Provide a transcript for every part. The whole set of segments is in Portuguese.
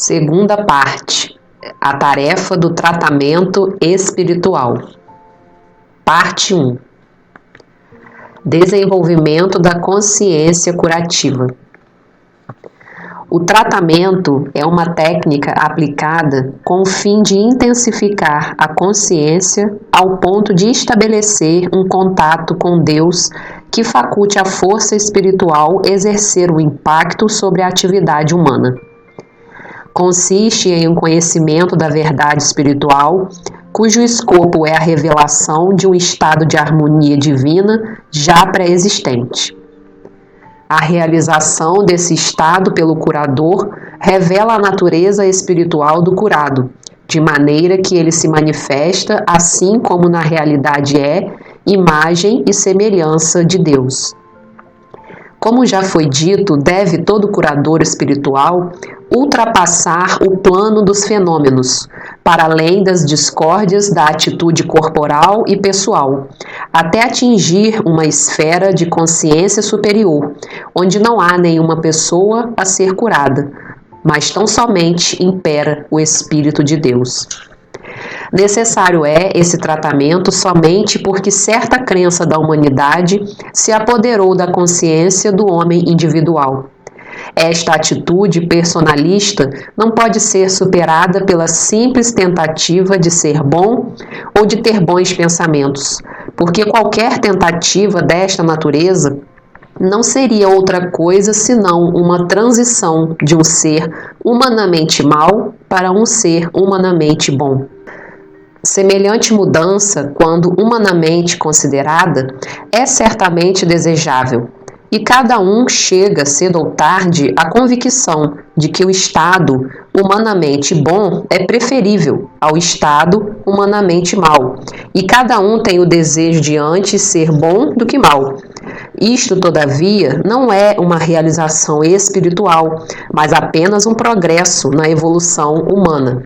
Segunda parte, a tarefa do tratamento espiritual. Parte 1. Desenvolvimento da consciência curativa. O tratamento é uma técnica aplicada com o fim de intensificar a consciência ao ponto de estabelecer um contato com Deus que faculte a força espiritual exercer o impacto sobre a atividade humana. Consiste em um conhecimento da verdade espiritual, cujo escopo é a revelação de um estado de harmonia divina já pré-existente. A realização desse estado pelo curador revela a natureza espiritual do curado, de maneira que ele se manifesta assim como na realidade é, imagem e semelhança de Deus. Como já foi dito, deve todo curador espiritual ultrapassar o plano dos fenômenos, para além das discórdias da atitude corporal e pessoal, até atingir uma esfera de consciência superior, onde não há nenhuma pessoa a ser curada, mas tão somente impera o Espírito de Deus. Necessário é esse tratamento somente porque certa crença da humanidade se apoderou da consciência do homem individual. Esta atitude personalista não pode ser superada pela simples tentativa de ser bom ou de ter bons pensamentos, porque qualquer tentativa desta natureza não seria outra coisa senão uma transição de um ser humanamente mau para um ser humanamente bom. Semelhante mudança, quando humanamente considerada, é certamente desejável, e cada um chega, cedo ou tarde, à convicção de que o estado humanamente bom é preferível ao estado humanamente mau, e cada um tem o desejo de antes ser bom do que mau. Isto, todavia, não é uma realização espiritual, mas apenas um progresso na evolução humana.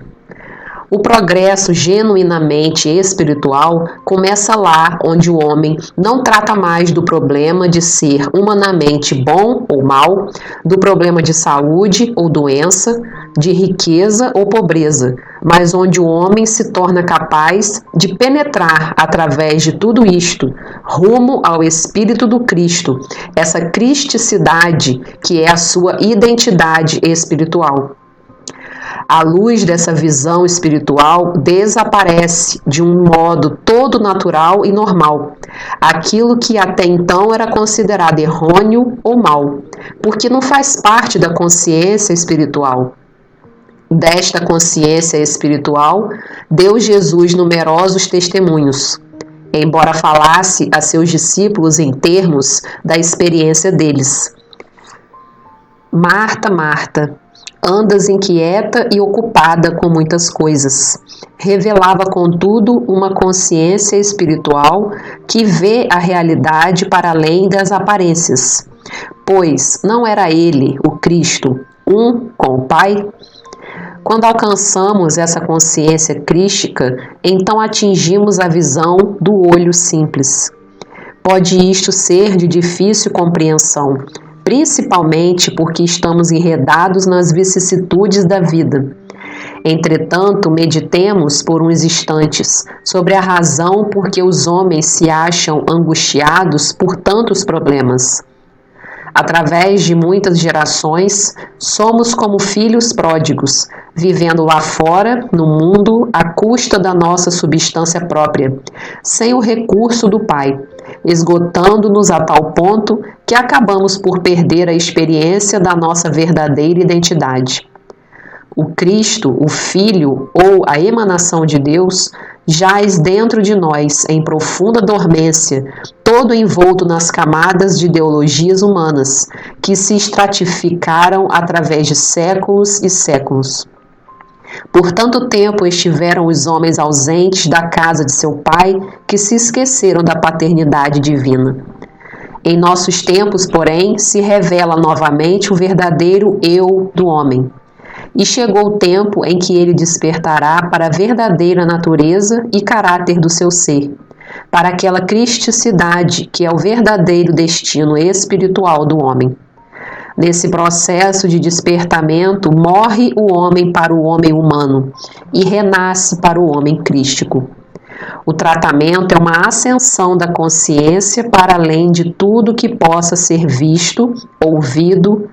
O progresso genuinamente espiritual começa lá onde o homem não trata mais do problema de ser humanamente bom ou mal, do problema de saúde ou doença, de riqueza ou pobreza, mas onde o homem se torna capaz de penetrar através de tudo isto, rumo ao Espírito do Cristo, essa cristicidade que é a sua identidade espiritual. A luz dessa visão espiritual desaparece de um modo todo natural e normal, aquilo que até então era considerado errôneo ou mal, porque não faz parte da consciência espiritual. Desta consciência espiritual, deu Jesus numerosos testemunhos, embora falasse a seus discípulos em termos da experiência deles. Marta, Marta, andas inquieta e ocupada com muitas coisas. Revelava, contudo, uma consciência espiritual que vê a realidade para além das aparências. Pois não era ele, o Cristo, um com o Pai? Quando alcançamos essa consciência crística, então atingimos a visão do olho simples. Pode isto ser de difícil compreensão, principalmente porque estamos enredados nas vicissitudes da vida. Entretanto, meditemos por uns instantes sobre a razão por que os homens se acham angustiados por tantos problemas. Através de muitas gerações, somos como filhos pródigos, vivendo lá fora, no mundo, à custa da nossa substância própria, sem o recurso do Pai, esgotando-nos a tal ponto que acabamos por perder a experiência da nossa verdadeira identidade. O Cristo, o Filho ou a emanação de Deus, jaz dentro de nós em profunda dormência, todo envolto nas camadas de ideologias humanas, que se estratificaram através de séculos e séculos. Por tanto tempo estiveram os homens ausentes da casa de seu Pai, que se esqueceram da paternidade divina. Em nossos tempos, porém, se revela novamente o verdadeiro eu do homem. E chegou o tempo em que ele despertará para a verdadeira natureza e caráter do seu ser, para aquela cristicidade que é o verdadeiro destino espiritual do homem. Nesse processo de despertamento, morre o homem para o homem humano e renasce para o homem crístico. O tratamento é uma ascensão da consciência para além de tudo que possa ser visto, ouvido,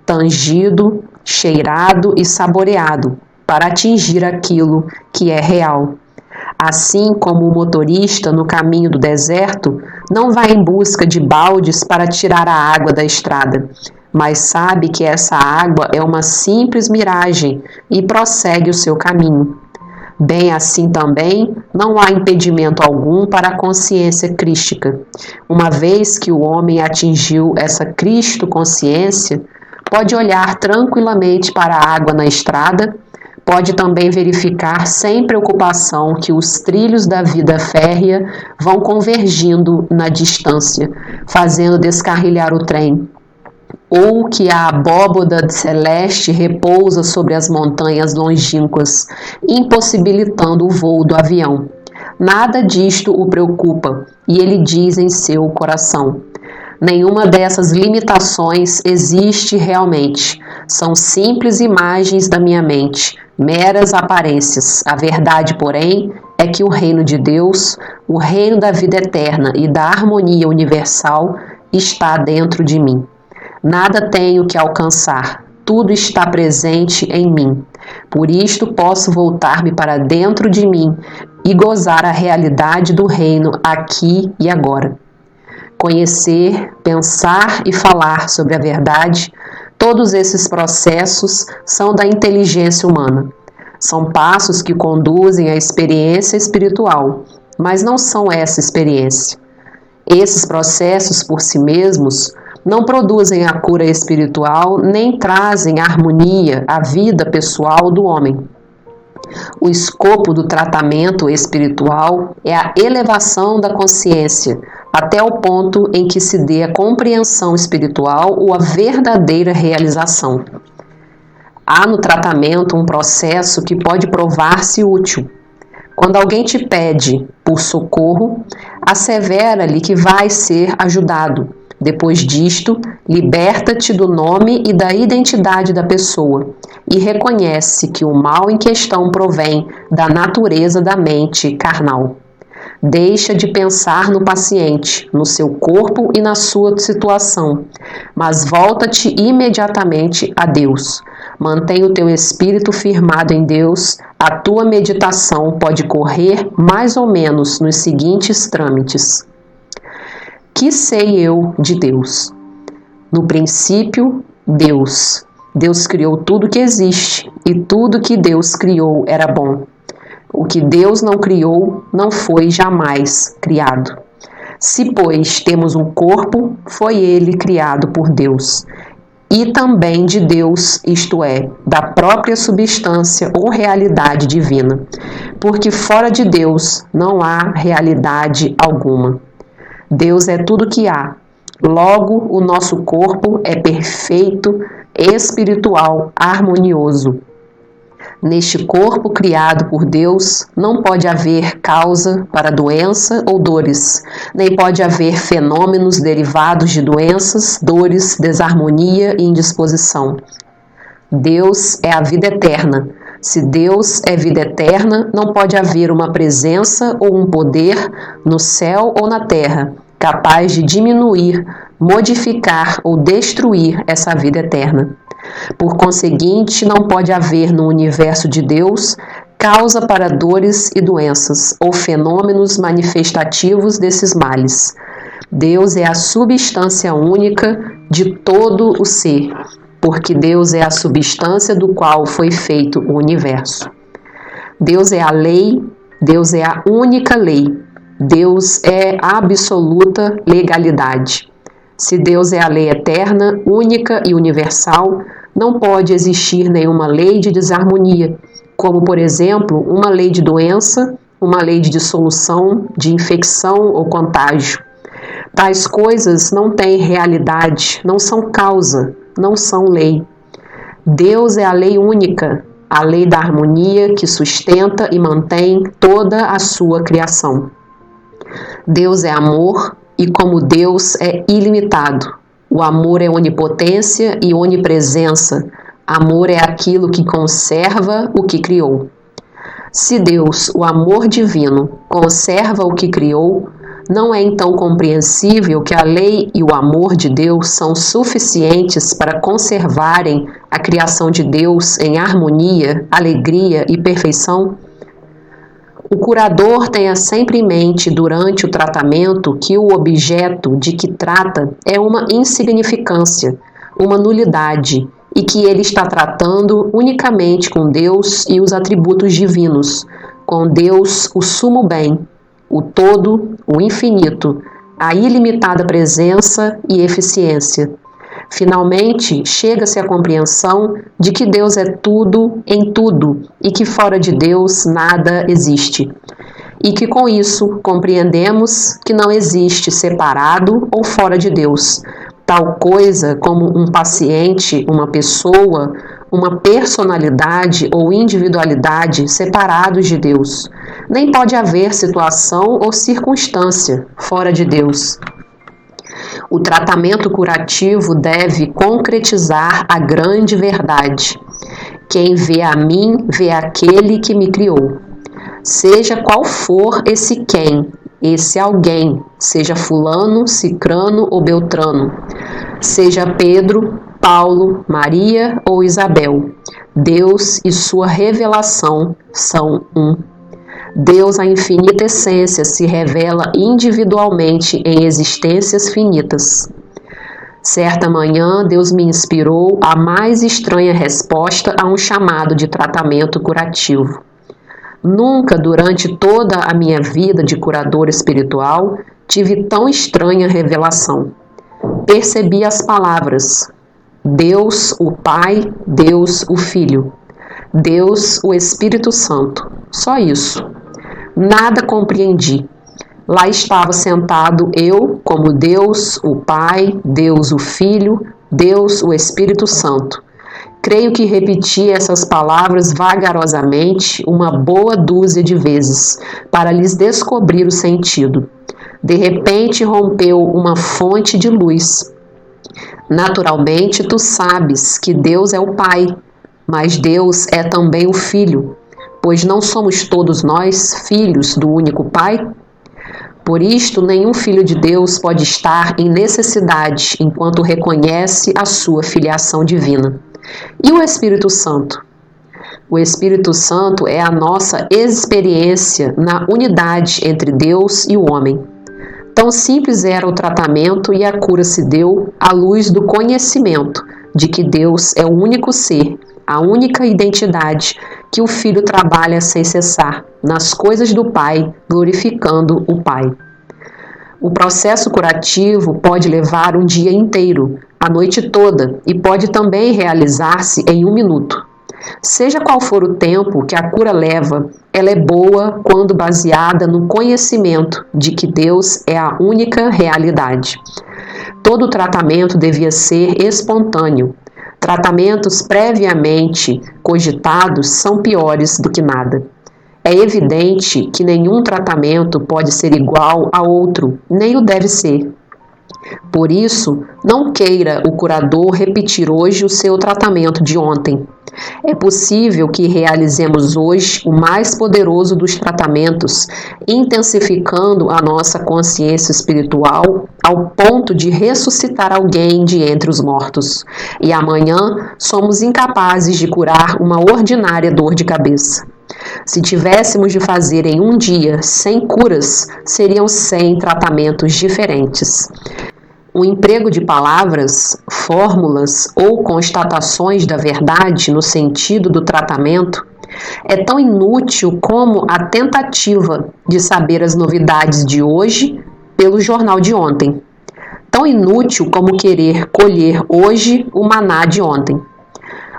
tangido, cheirado e saboreado, para atingir aquilo que é real. Assim como o motorista no caminho do deserto não vai em busca de baldes para tirar a água da estrada, mas sabe que essa água é uma simples miragem e prossegue o seu caminho. Bem assim também, não há impedimento algum para a consciência crística. Uma vez que o homem atingiu essa Cristo-consciência, pode olhar tranquilamente para a água na estrada, pode também verificar sem preocupação que os trilhos da vida férrea vão convergindo na distância, fazendo descarrilhar o trem, ou que a abóboda celeste repousa sobre as montanhas longínquas, impossibilitando o voo do avião. Nada disto o preocupa, e ele diz em seu coração: nenhuma dessas limitações existe realmente. São simples imagens da minha mente, meras aparências. A verdade, porém, é que o reino de Deus, o reino da vida eterna e da harmonia universal, está dentro de mim. Nada tenho que alcançar, tudo está presente em mim. Por isto posso voltar-me para dentro de mim e gozar a realidade do reino aqui e agora. Conhecer, pensar e falar sobre a verdade, todos esses processos são da inteligência humana. São passos que conduzem à experiência espiritual, mas não são essa experiência. Esses processos por si mesmos não produzem a cura espiritual nem trazem harmonia à vida pessoal do homem. O escopo do tratamento espiritual é a elevação da consciência até o ponto em que se dê a compreensão espiritual ou a verdadeira realização. Há no tratamento um processo que pode provar-se útil. Quando alguém te pede por socorro, assevera-lhe que vai ser ajudado. Depois disto, liberta-te do nome e da identidade da pessoa e reconhece que o mal em questão provém da natureza da mente carnal. Deixa de pensar no paciente, no seu corpo e na sua situação, mas volta-te imediatamente a Deus. Mantém o teu espírito firmado em Deus. A tua meditação pode correr mais ou menos nos seguintes trâmites. Que sei eu de Deus? No princípio, Deus. Deus criou tudo que existe, e tudo que Deus criou era bom. O que Deus não criou não foi jamais criado. Se, pois, temos um corpo, foi ele criado por Deus. E também de Deus, isto é, da própria substância ou realidade divina. Porque fora de Deus não há realidade alguma. Deus é tudo que há. Logo, o nosso corpo é perfeito, espiritual, harmonioso. Neste corpo criado por Deus, não pode haver causa para doença ou dores, nem pode haver fenômenos derivados de doenças, dores, desarmonia e indisposição. Deus é a vida eterna. Se Deus é vida eterna, não pode haver uma presença ou um poder no céu ou na terra capaz de diminuir, modificar ou destruir essa vida eterna. Por conseguinte, não pode haver no universo de Deus causa para dores e doenças ou fenômenos manifestativos desses males. Deus é a substância única de todo o ser, porque Deus é a substância do qual foi feito o universo. Deus é a lei, Deus é a única lei. Deus é a absoluta legalidade. Se Deus é a lei eterna, única e universal, não pode existir nenhuma lei de desarmonia, como, por exemplo, uma lei de doença, uma lei de dissolução, de infecção ou contágio. Tais coisas não têm realidade, não são causa, não são lei. Deus é a lei única, a lei da harmonia que sustenta e mantém toda a sua criação. Deus é amor e, como Deus, é ilimitado. O amor é onipotência e onipresença. Amor é aquilo que conserva o que criou. Se Deus, o amor divino, conserva o que criou, não é então compreensível que a lei e o amor de Deus são suficientes para conservarem a criação de Deus em harmonia, alegria e perfeição? O curador tenha sempre em mente durante o tratamento que o objeto de que trata é uma insignificância, uma nulidade, e que ele está tratando unicamente com Deus e os atributos divinos, com Deus, o sumo bem, o todo, o infinito, a ilimitada presença e eficiência. Finalmente, chega-se à compreensão de que Deus é tudo em tudo e que fora de Deus nada existe. E que com isso compreendemos que não existe separado ou fora de Deus, tal coisa como um paciente, uma pessoa, uma personalidade ou individualidade separados de Deus. Nem pode haver situação ou circunstância fora de Deus. O tratamento curativo deve concretizar a grande verdade. Quem vê a mim, vê aquele que me criou. Seja qual for esse quem, esse alguém, seja fulano, cicrano ou beltrano, seja Pedro, Paulo, Maria ou Isabel, Deus e sua revelação são um. Deus, a infinita essência, se revela individualmente em existências finitas. Certa manhã, Deus me inspirou a mais estranha resposta a um chamado de tratamento curativo. Nunca, durante toda a minha vida de curador espiritual, tive tão estranha revelação. Percebi as palavras: Deus, o Pai, Deus, o Filho, Deus, o Espírito Santo. Só isso. Nada compreendi. Lá estava sentado eu, como Deus, o Pai, Deus, o Filho, Deus, o Espírito Santo. Creio que repeti essas palavras vagarosamente uma boa dúzia de vezes, para lhes descobrir o sentido. De repente rompeu uma fonte de luz. Naturalmente, tu sabes que Deus é o Pai, mas Deus é também o Filho, pois não somos todos nós filhos do único Pai? Por isto, nenhum filho de Deus pode estar em necessidade enquanto reconhece a sua filiação divina. E o Espírito Santo? O Espírito Santo é a nossa experiência na unidade entre Deus e o homem. Tão simples era o tratamento e a cura se deu à luz do conhecimento de que Deus é o único ser, a única identidade que o Filho trabalha sem cessar nas coisas do Pai, glorificando o Pai. O processo curativo pode levar um dia inteiro, a noite toda, e pode também realizar-se em 1 minuto. Seja qual for o tempo que a cura leva, ela é boa quando baseada no conhecimento de que Deus é a única realidade. Todo tratamento devia ser espontâneo. Tratamentos previamente cogitados são piores do que nada. É evidente que nenhum tratamento pode ser igual a outro, nem o deve ser. Por isso, não queira o curador repetir hoje o seu tratamento de ontem. É possível que realizemos hoje o mais poderoso dos tratamentos, intensificando a nossa consciência espiritual ao ponto de ressuscitar alguém de entre os mortos. E amanhã somos incapazes de curar uma ordinária dor de cabeça. Se tivéssemos de fazer em um dia 100 curas, seriam 100 tratamentos diferentes. O emprego de palavras, fórmulas ou constatações da verdade no sentido do tratamento é tão inútil como a tentativa de saber as novidades de hoje pelo jornal de ontem. Tão inútil como querer colher hoje o maná de ontem.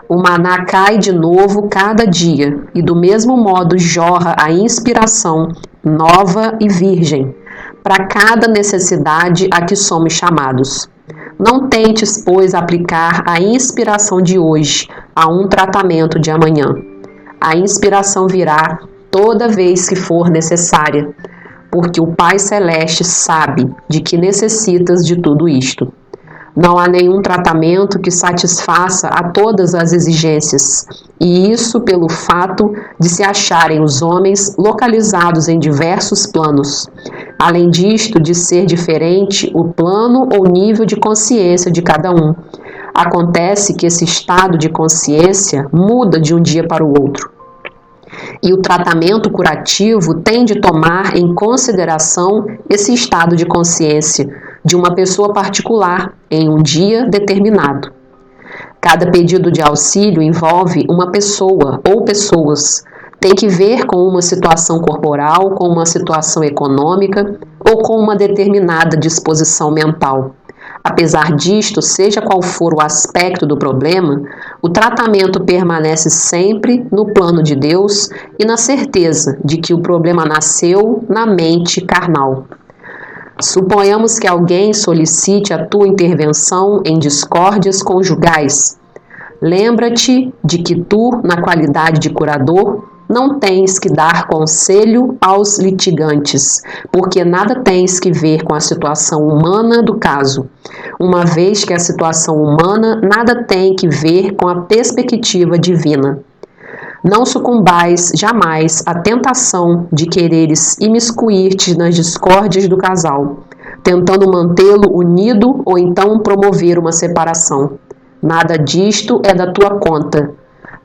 O maná cai de novo cada dia e do mesmo modo jorra a inspiração nova e virgem para cada necessidade a que somos chamados. Não tentes, pois, aplicar a inspiração de hoje a um tratamento de amanhã. A inspiração virá toda vez que for necessária, porque o Pai Celeste sabe de que necessitas de tudo isto. Não há nenhum tratamento que satisfaça a todas as exigências, e isso pelo fato de se acharem os homens localizados em diversos planos. Além disto, de ser diferente o plano ou nível de consciência de cada um. Acontece que esse estado de consciência muda de um dia para o outro. E o tratamento curativo tem de tomar em consideração esse estado de consciência de uma pessoa particular em um dia determinado. Cada pedido de auxílio envolve uma pessoa ou pessoas. Tem que ver com uma situação corporal, com uma situação econômica ou com uma determinada disposição mental. Apesar disto, seja qual for o aspecto do problema, o tratamento permanece sempre no plano de Deus e na certeza de que o problema nasceu na mente carnal. Suponhamos que alguém solicite a tua intervenção em discórdias conjugais. Lembra-te de que tu, na qualidade de curador, não tens que dar conselho aos litigantes, porque nada tens que ver com a situação humana do caso, uma vez que a situação humana nada tem que ver com a perspectiva divina. Não sucumbais jamais à tentação de quereres imiscuir-te nas discórdias do casal, tentando mantê-lo unido ou então promover uma separação. Nada disto é da tua conta.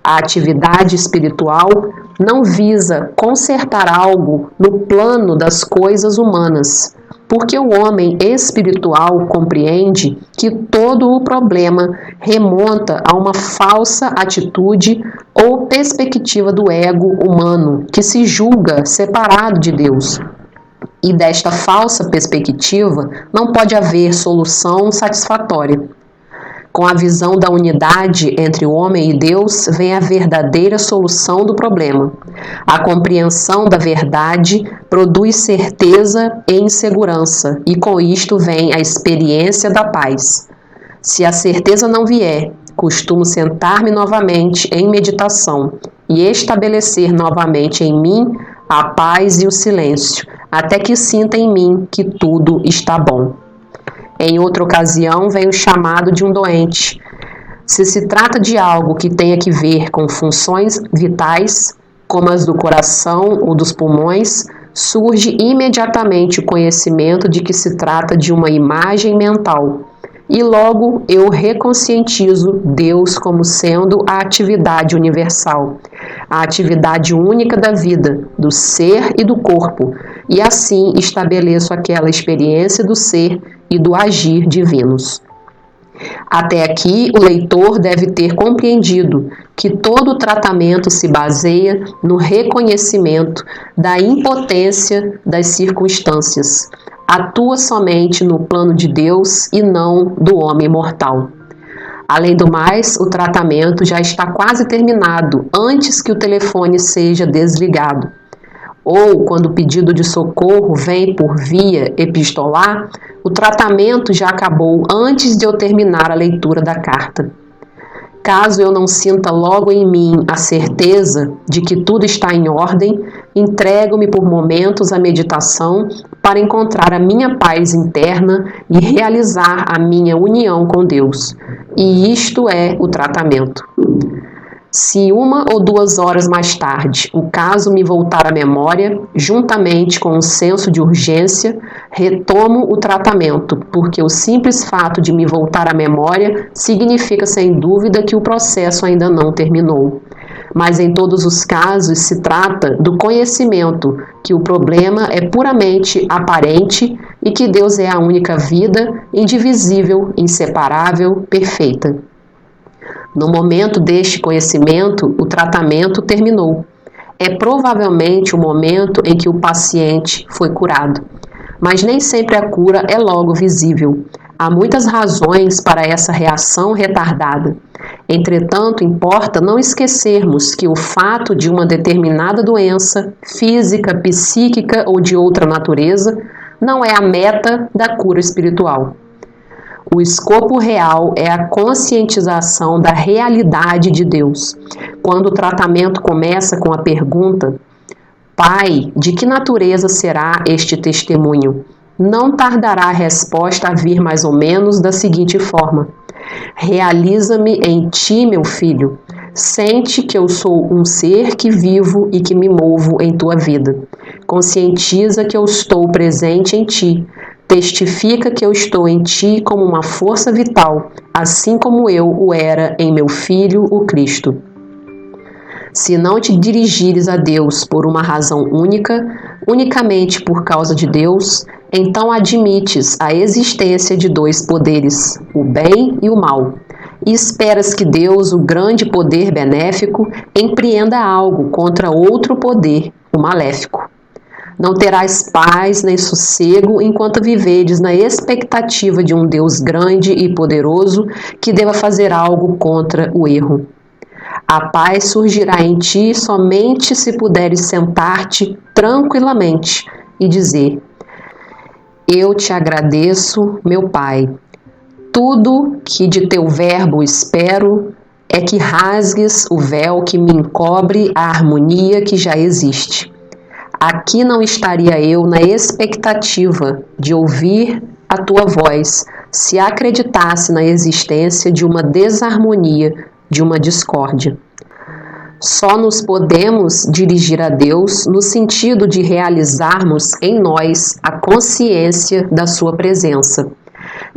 A atividade espiritual não visa consertar algo no plano das coisas humanas, porque o homem espiritual compreende que todo o problema remonta a uma falsa atitude ou perspectiva do ego humano, que se julga separado de Deus. E desta falsa perspectiva não pode haver solução satisfatória. Com a visão da unidade entre o homem e Deus, vem a verdadeira solução do problema. A compreensão da verdade produz certeza e insegurança, e com isto vem a experiência da paz. Se a certeza não vier, costumo sentar-me novamente em meditação e estabelecer novamente em mim a paz e o silêncio, até que sinta em mim que tudo está bom. Em outra ocasião, vem o chamado de um doente. Se trata de algo que tenha que ver com funções vitais, como as do coração ou dos pulmões, surge imediatamente o conhecimento de que se trata de uma imagem mental. E logo eu reconscientizo Deus como sendo a atividade universal, a atividade única da vida, do ser e do corpo, e assim estabeleço aquela experiência do ser e do agir divinos. Até aqui, o leitor deve ter compreendido que todo o tratamento se baseia no reconhecimento da impotência das circunstâncias. Atua somente no plano de Deus e não do homem mortal. Além do mais, o tratamento já está quase terminado antes que o telefone seja desligado. Ou, quando o pedido de socorro vem por via epistolar, o tratamento já acabou antes de eu terminar a leitura da carta. Caso eu não sinta logo em mim a certeza de que tudo está em ordem, entrego-me por momentos à meditação para encontrar a minha paz interna e realizar a minha união com Deus. E isto é o tratamento. Se 1 ou 2 horas mais tarde o caso me voltar à memória, juntamente com um senso de urgência, retomo o tratamento, porque o simples fato de me voltar à memória significa sem dúvida que o processo ainda não terminou. Mas em todos os casos se trata do conhecimento que o problema é puramente aparente e que Deus é a única vida, indivisível, inseparável, perfeita. No momento deste conhecimento, o tratamento terminou. É provavelmente o momento em que o paciente foi curado. Mas nem sempre a cura é logo visível. Há muitas razões para essa reação retardada. Entretanto, importa não esquecermos que o fato de uma determinada doença, física, psíquica ou de outra natureza, não é a meta da cura espiritual. O escopo real é a conscientização da realidade de Deus. Quando o tratamento começa com a pergunta: Pai, de que natureza será este testemunho? não tardará a resposta a vir mais ou menos da seguinte forma: realiza-me em ti, meu filho. Sente que eu sou um ser que vivo e que me movo em tua vida. Conscientiza que eu estou presente em ti. Testifica que eu estou em ti como uma força vital, assim como eu o era em meu Filho, o Cristo. Se não te dirigires a Deus por uma razão única, unicamente por causa de Deus, então admites a existência de dois poderes, o bem e o mal, e esperas que Deus, o grande poder benéfico, empreenda algo contra outro poder, o maléfico. Não terás paz nem sossego enquanto viveres na expectativa de um Deus grande e poderoso que deva fazer algo contra o erro. A paz surgirá em ti somente se puderes sentar-te tranquilamente e dizer: eu te agradeço, meu Pai. Tudo que de teu verbo espero é que rasgues o véu que me encobre a harmonia que já existe. Aqui não estaria eu na expectativa de ouvir a tua voz se acreditasse na existência de uma desarmonia, de uma discórdia. Só nos podemos dirigir a Deus no sentido de realizarmos em nós a consciência da sua presença.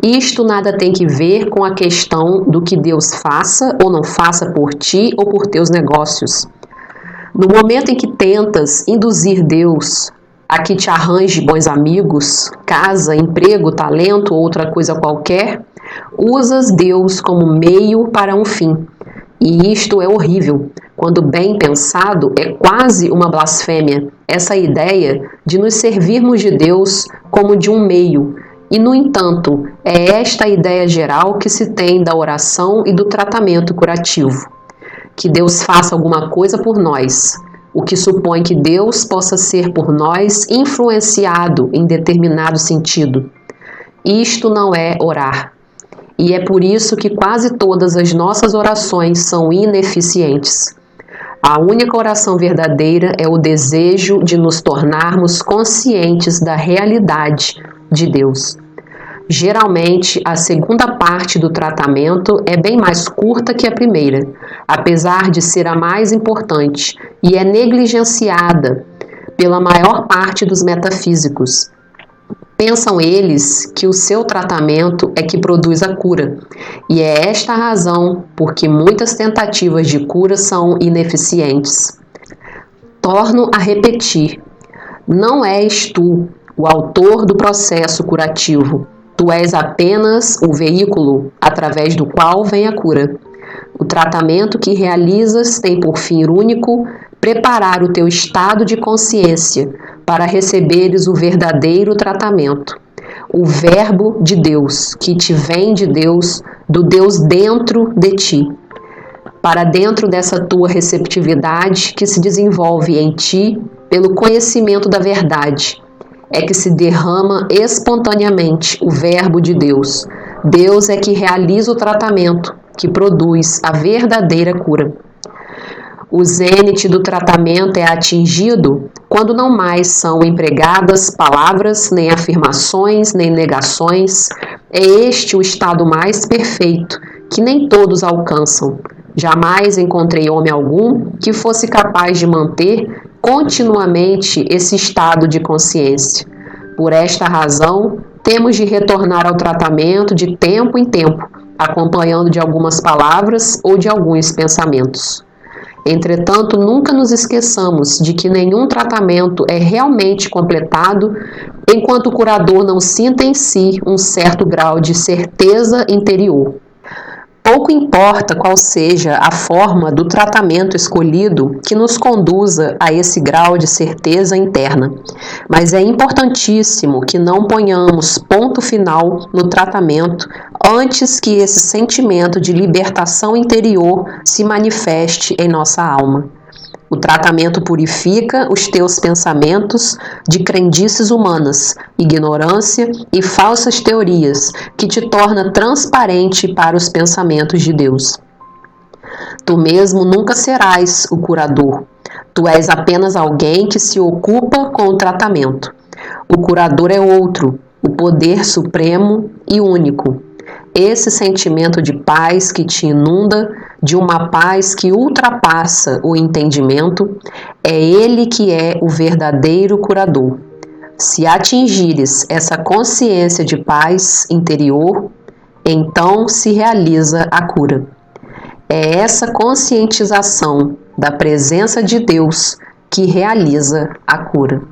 Isto nada tem que ver com a questão do que Deus faça ou não faça por ti ou por teus negócios. No momento em que tentas induzir Deus a que te arranje bons amigos, casa, emprego, talento ou outra coisa qualquer, usas Deus como meio para um fim. E isto é horrível. Quando bem pensado, é quase uma blasfêmia, essa ideia de nos servirmos de Deus como de um meio. E, no entanto, é esta a ideia geral que se tem da oração e do tratamento curativo. Que Deus faça alguma coisa por nós, o que supõe que Deus possa ser por nós influenciado em determinado sentido. Isto não é orar. E é por isso que quase todas as nossas orações são ineficientes. A única oração verdadeira é o desejo de nos tornarmos conscientes da realidade de Deus. Geralmente, a segunda parte do tratamento é bem mais curta que a primeira, apesar de ser a mais importante, e é negligenciada pela maior parte dos metafísicos. Pensam eles que o seu tratamento é que produz a cura, e é esta a razão por que muitas tentativas de cura são ineficientes. Torno a repetir: não és tu o autor do processo curativo. Tu és apenas o veículo através do qual vem a cura. O tratamento que realizas tem por fim único preparar o teu estado de consciência para receberes o verdadeiro tratamento. O verbo de Deus, que te vem de Deus, do Deus dentro de ti. Para dentro dessa tua receptividade que se desenvolve em ti pelo conhecimento da verdade, é que se derrama espontaneamente o verbo de Deus. Deus é que realiza o tratamento, que produz a verdadeira cura. O zênite do tratamento é atingido quando não mais são empregadas palavras, nem afirmações, nem negações. É este o estado mais perfeito, que nem todos alcançam. Jamais encontrei homem algum que fosse capaz de manter continuamente esse estado de consciência. Por esta razão, temos de retornar ao tratamento de tempo em tempo, acompanhando de algumas palavras ou de alguns pensamentos. Entretanto, nunca nos esqueçamos de que nenhum tratamento é realmente completado enquanto o curador não sinta em si um certo grau de certeza interior. Pouco importa qual seja a forma do tratamento escolhido que nos conduza a esse grau de certeza interna, mas é importantíssimo que não ponhamos ponto final no tratamento antes que esse sentimento de libertação interior se manifeste em nossa alma. O tratamento purifica os teus pensamentos de crendices humanas, ignorância e falsas teorias, que te torna transparente para os pensamentos de Deus. Tu mesmo nunca serás o curador. Tu és apenas alguém que se ocupa com o tratamento. O curador é outro, poder supremo e único. Esse sentimento de paz que te inunda, de uma paz que ultrapassa o entendimento, é ele que é o verdadeiro curador. Se atingires essa consciência de paz interior, então se realiza a cura. É essa conscientização da presença de Deus que realiza a cura.